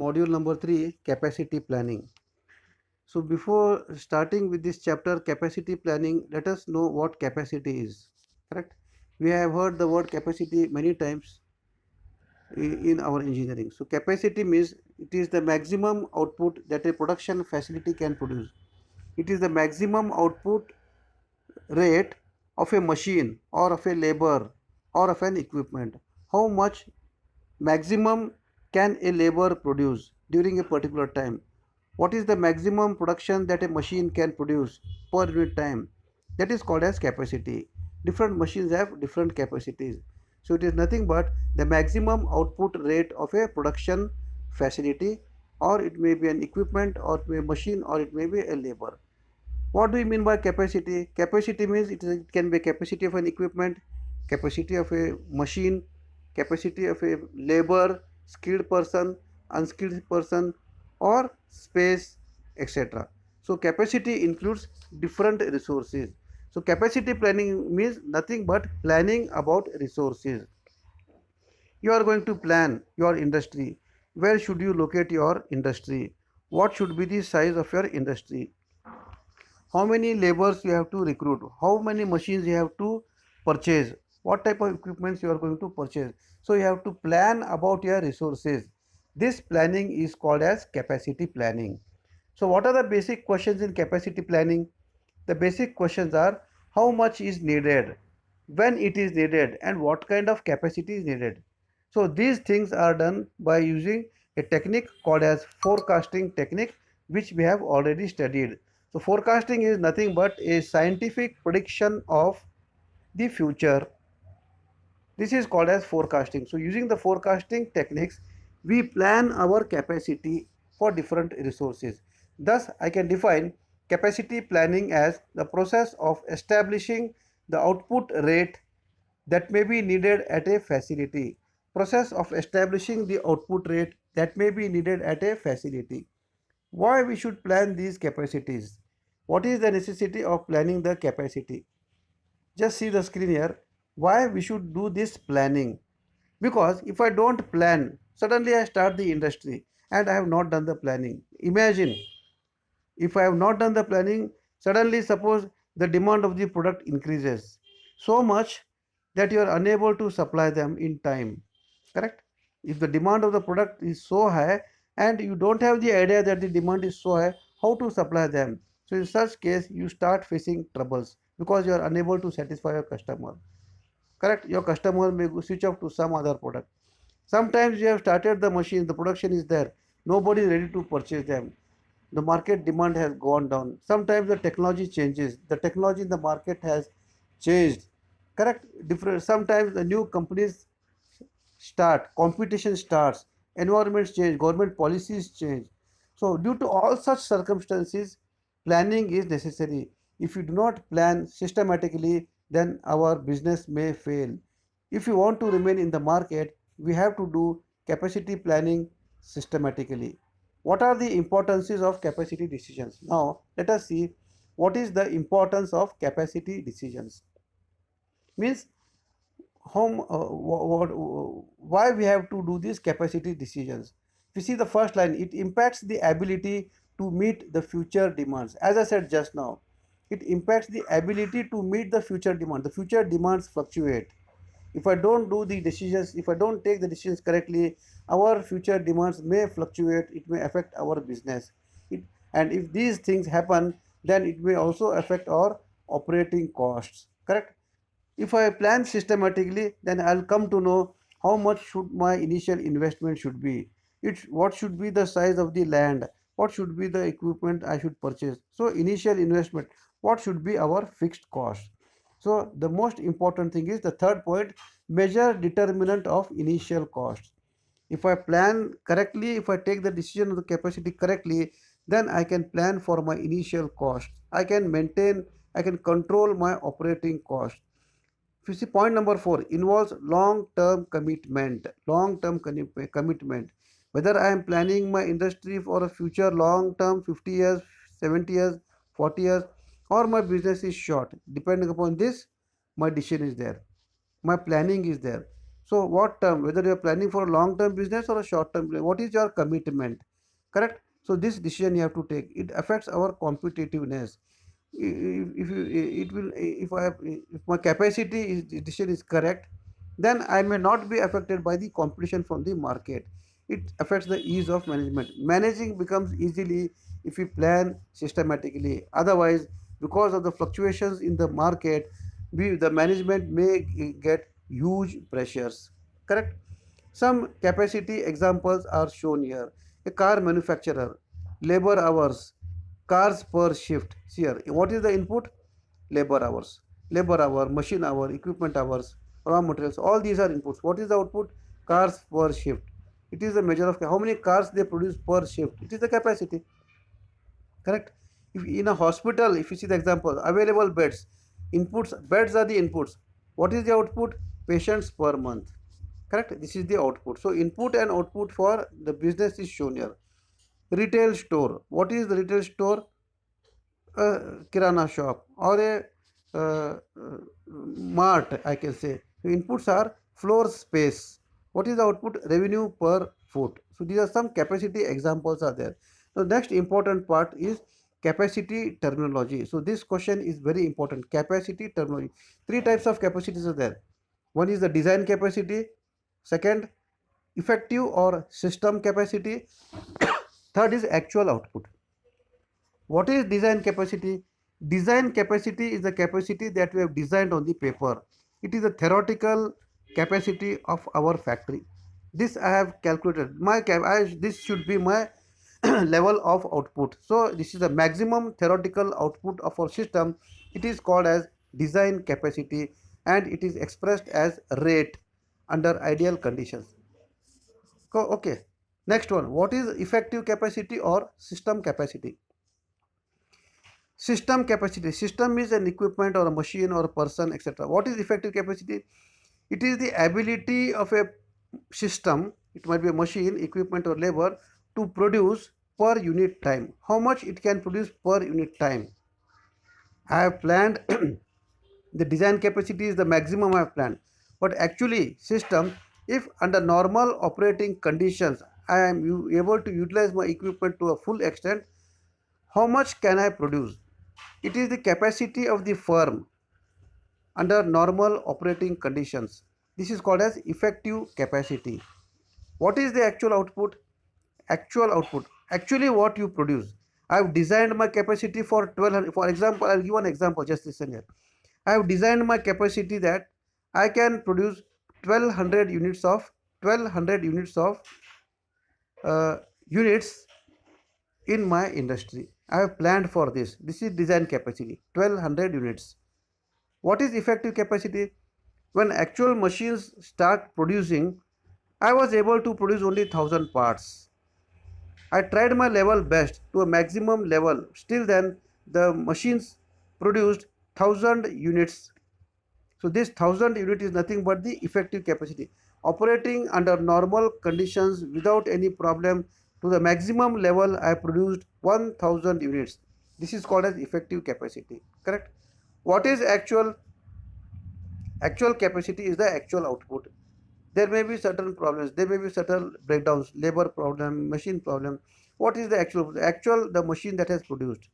module number 3, capacity planning. So before starting with this chapter, capacity planning, let us know what capacity is. Correct? We have heard the word capacity many times in our engineering. So capacity means it is the maximum output that a production facility can produce. It is the maximum output rate of a machine or of a labor or of an equipment. How much maximum can a labor produce during a particular time? What is the maximum production that a machine can produce per unit time? That is called as capacity. Different machines have different capacities. So it is nothing but the maximum output rate of a production facility, or it may be an equipment, or it may be a machine, or it may be a labor. What do you mean by capacity? Capacity means it can be capacity of an equipment, capacity of a machine, capacity of a labor, skilled person, unskilled person, or space, etc. So capacity includes different resources. So capacity planning means nothing but planning about resources. You are going to plan your industry. Where should you locate your industry? What should be the size of your industry? How many laborers you have to recruit, how many machines you have to purchase, what type of equipments you are going to purchase. So you have to plan about your resources. This planning is called as capacity planning. So what are the basic questions in capacity planning? The basic questions are: how much is needed, when it is needed, and what kind of capacity is needed. So these things are done by using a technique called as forecasting technique, which we have already studied. So forecasting is nothing but a scientific prediction of the future. This is called as forecasting. So using the forecasting techniques, we plan our capacity for different resources. Thus, I can define capacity planning as the process of establishing the output rate that may be needed at a facility. Process of establishing the output rate that may be needed at a facility. Why we should plan these capacities? What is the necessity of planning the capacity? Just see the screen here. Why we should do this planning? Because if I don't plan, suddenly I start the industry and I have not done the planning. Imagine if I have not done the planning, suddenly suppose the demand of the product increases so much that you are unable to supply them in time. Correct? If the demand of the product is so high and you don't have the idea that the demand is so high, how to supply them? So in such case, you start facing troubles because you are unable to satisfy your customer. Correct? Your customer may switch off to some other product. Sometimes you have started the machine, the production is there, nobody is ready to purchase them. The market demand has gone down. Sometimes the technology changes, the technology in the market has changed. Correct? Different. Sometimes the new companies start, competition starts, environments change, government policies change. So due to all such circumstances, planning is necessary. If you do not plan systematically, then our business may fail. If you want to remain in the market, we have to do capacity planning systematically. What are the importances of capacity decisions? Now let us see what is the importance of capacity decisions. Means why we have to do these capacity decisions. If you see the first line, it impacts the ability to meet the future demands. As I said just now, it impacts the ability to meet the future demand. The future demands fluctuate. If I don't do the decisions, if I don't take the decisions correctly, our future demands may fluctuate. It may affect our business. And if these things happen, then it may also affect our operating costs. Correct? If I plan systematically, then I'll come to know how much should my initial investment should be. What should be the size of the land, what should be the equipment I should purchase. So initial investment, what should be our fixed cost. So the most important thing is the third point, measure determinant of initial costs. If I plan correctly, if I take the decision of the capacity correctly, then I can plan for my initial cost. I can control my operating cost. If you see point number 4, involves long-term commitment. Long-term commitment. Whether I am planning my industry for a future long-term 50 years, 70 years, 40 years, or my business is short. Depending upon this, my decision is there. My planning is there. So what term, whether you are planning for a long term business or a short term, what is your commitment, correct? So this decision you have to take. It affects our competitiveness. If you, it will, if I have, if my capacity is, decision is correct, then I may not be affected by the competition from the market. It affects the ease of management. Managing becomes easily if we plan systematically. Otherwise, because of the fluctuations in the market, the management may get huge pressures, correct? Some capacity examples are shown here. A car manufacturer, labor hours, cars per shift. Here, what is the input? Labor hours. Labor hour, machine hour, equipment hours, raw materials. All these are inputs. What is the output? Cars per shift. It is a measure of how many cars they produce per shift. It is the capacity. Correct? If in a hospital, if you see the example, available beds, inputs, beds are the inputs. What is the output? Patients per month. Correct? This is the output. So input and output for the business is shown here. Retail store. What is the retail store? A kirana shop or a mart, I can say. So inputs are floor space. What is the output? Revenue per foot. So these are some capacity examples are there. So next important part is capacity terminology. So this question is very important. Capacity terminology. Three types of capacities are there. One is the design capacity. Second, effective or system capacity. Third is actual output. What is design capacity? Design capacity is the capacity that we have designed on the paper. It is a theoretical capacity of our factory. This I have calculated. This should be my level of output. So this is the maximum theoretical output of our system. It is called as design capacity and it is expressed as rate under ideal conditions. Okay. Next one. What is effective capacity or system capacity? System capacity. System is an equipment or a machine or a person, etc. What is effective capacity? It is the ability of a system, it might be a machine, equipment or labor, to produce per unit time. How much it can produce per unit time? I have planned the design capacity is the maximum I have planned. But actually system, if under normal operating conditions I am able to utilize my equipment to a full extent, how much can I produce? It is the capacity of the firm under normal operating conditions. This is called as effective capacity. What is the actual output? Actual output. Actually what you produce. I have designed my capacity for 1200. For example, I will give an example. Just listen here. I have designed my capacity that I can produce 1200 units of uh, units in my industry. I have planned for this. This is design capacity 1200 units. What is effective capacity? When actual machines start producing, I was able to produce only 1000 parts. I tried my level best to a maximum level. Still then the machines produced 1000 units. So this 1000 unit is nothing but the effective capacity. Operating under normal conditions without any problem to the maximum level I produced 1000 units. This is called as effective capacity. Correct? What is actual? Actual capacity is the actual output. There may be certain problems, there may be certain breakdowns, labor problem, machine problem. What is the actual? The actual, the machine that has produced.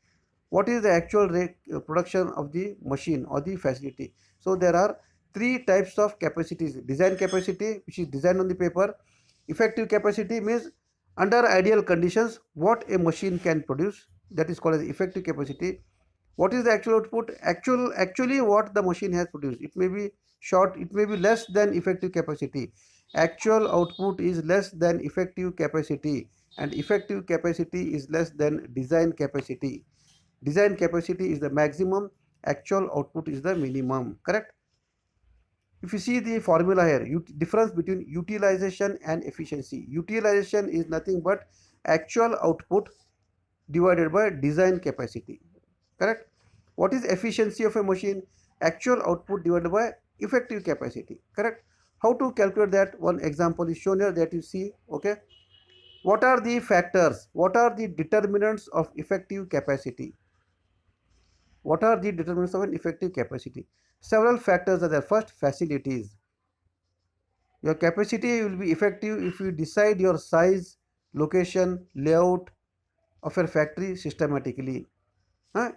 What is the actual rate production of the machine or the facility? So there are three types of capacities. Design capacity, which is designed on the paper. Effective capacity means under ideal conditions what a machine can produce, that is called as effective capacity. What is the actual output? Actually what the machine has produced. It may be short, it may be less than effective capacity. Actual output is less than effective capacity and effective capacity is less than design capacity. Design capacity is the maximum, actual output is the minimum. Correct? If you see the formula here, difference between utilization and efficiency. Utilization is nothing but actual output divided by design capacity. Correct? What is efficiency of a machine? Actual output divided by effective capacity. Correct? How to calculate that? One example is shown here that you see. Okay. What are the factors? What are the determinants of effective capacity? What are the determinants of an effective capacity? Several factors are there. First, facilities. Your capacity will be effective if you decide your size, location, layout of your factory systematically.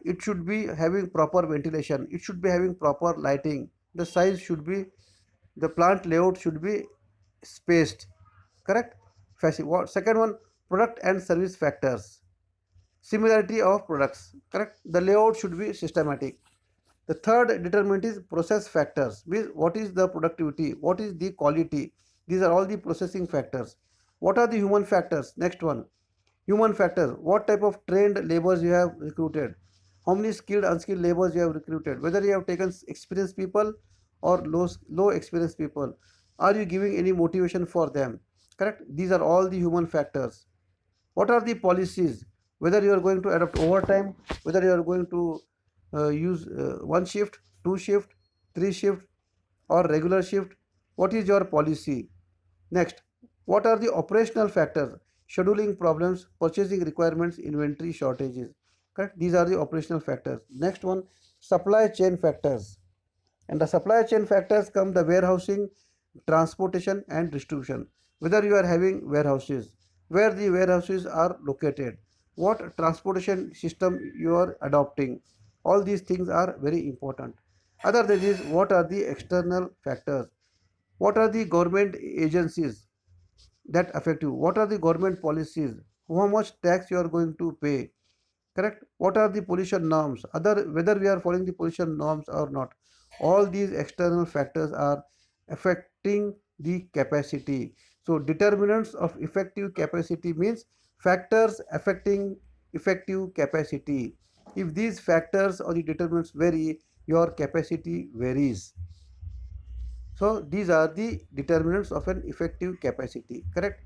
It should be having proper ventilation, it should be having proper lighting, the size should be, the plant layout should be spaced, correct. Second one, product and service factors, similarity of products, correct. The layout should be systematic. The third determinant is process factors, means what is the productivity, what is the quality, these are all the processing factors. What are the human factors? Next one, human factors, what type of trained laborers you have recruited, how many skilled unskilled laborers you have recruited, whether you have taken experienced people or low experienced people, are you giving any motivation for them, correct. These are all the human factors. What are the policies, whether you are going to adopt overtime, whether you are going to use one shift, two shift, three shift or regular shift, what is your policy. Next, what are the operational factors, scheduling problems, purchasing requirements, inventory shortages, correct. These are the operational factors. Next one, supply chain factors, and the supply chain factors come the warehousing, transportation and distribution, whether you are having warehouses, where the warehouses are located, what transportation system you are adopting, all these things are very important. Other than this, what are the external factors, what are the government agencies that affect you, what are the government policies, how much tax you are going to pay, correct. What are the pollution norms, other, whether we are following the pollution norms or not, all these external factors are affecting the capacity. So determinants of effective capacity means factors affecting effective capacity. If these factors or the determinants vary, your capacity varies. So these are the determinants of an effective capacity, correct.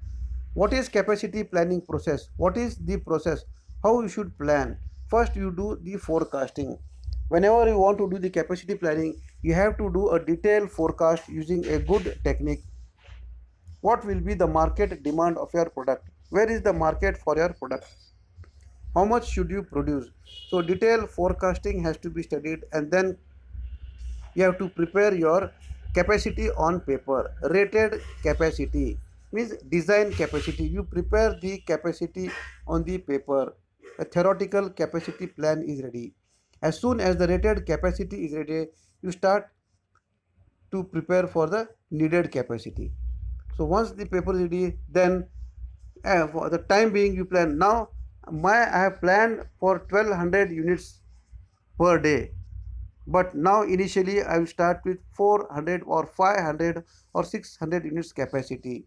What is capacity planning process? What is the process? How you should plan? First, you do the forecasting. Whenever you want to do the capacity planning, you have to do a detailed forecast using a good technique. What will be the market demand of your product? Where is the market for your product? How much should you produce? So detailed forecasting has to be studied, and then you have to prepare your capacity on paper. Rated capacity means design capacity, you prepare the capacity on the paper. A theoretical capacity plan is ready. As soon as the rated capacity is ready, you start to prepare for the needed capacity. So once the paper is ready, then for the time being you plan. Now I have planned for 1200 units per day, but now initially I will start with 400 or 500 or 600 units capacity.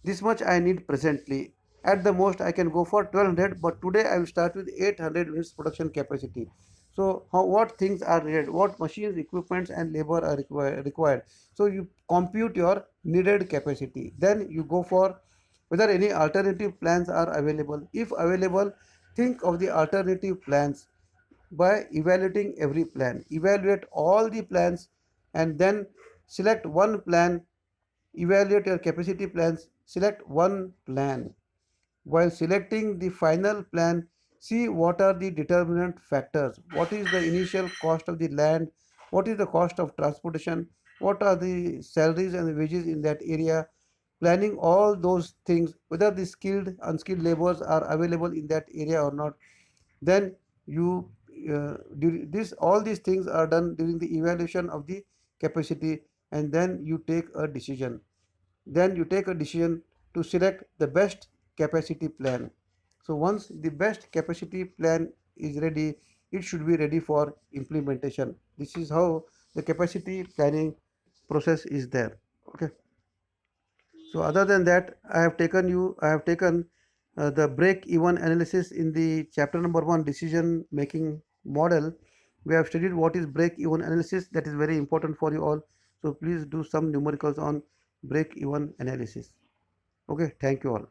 This much I need presently. At the most I can go for 1200, but today I will start with 800 units production capacity. So what things are needed, what machines, equipments and labor are required. So you compute your needed capacity, then you go for whether any alternative plans are available. If available, think of the alternative plans by evaluating every plan. Evaluate all the plans and then select one plan. Evaluate your capacity plans, select one plan. While selecting the final plan, see what are the determinant factors. What is the initial cost of the land? What is the cost of transportation? What are the salaries and the wages in that area? Planning all those things, whether the skilled, unskilled laborers are available in that area or not. Then you this all these things are done during the evaluation of the capacity, and then you take a decision. Then you take a decision to select the best capacity plan. So once the best capacity plan is ready, it should be ready for implementation. This is how the capacity planning process is there. Okay. So other than that, I have taken the break even analysis in the chapter number 1, decision making model. We have studied what is break even analysis. That is very important for you all. So please do some numericals on break even analysis. Okay, thank you all.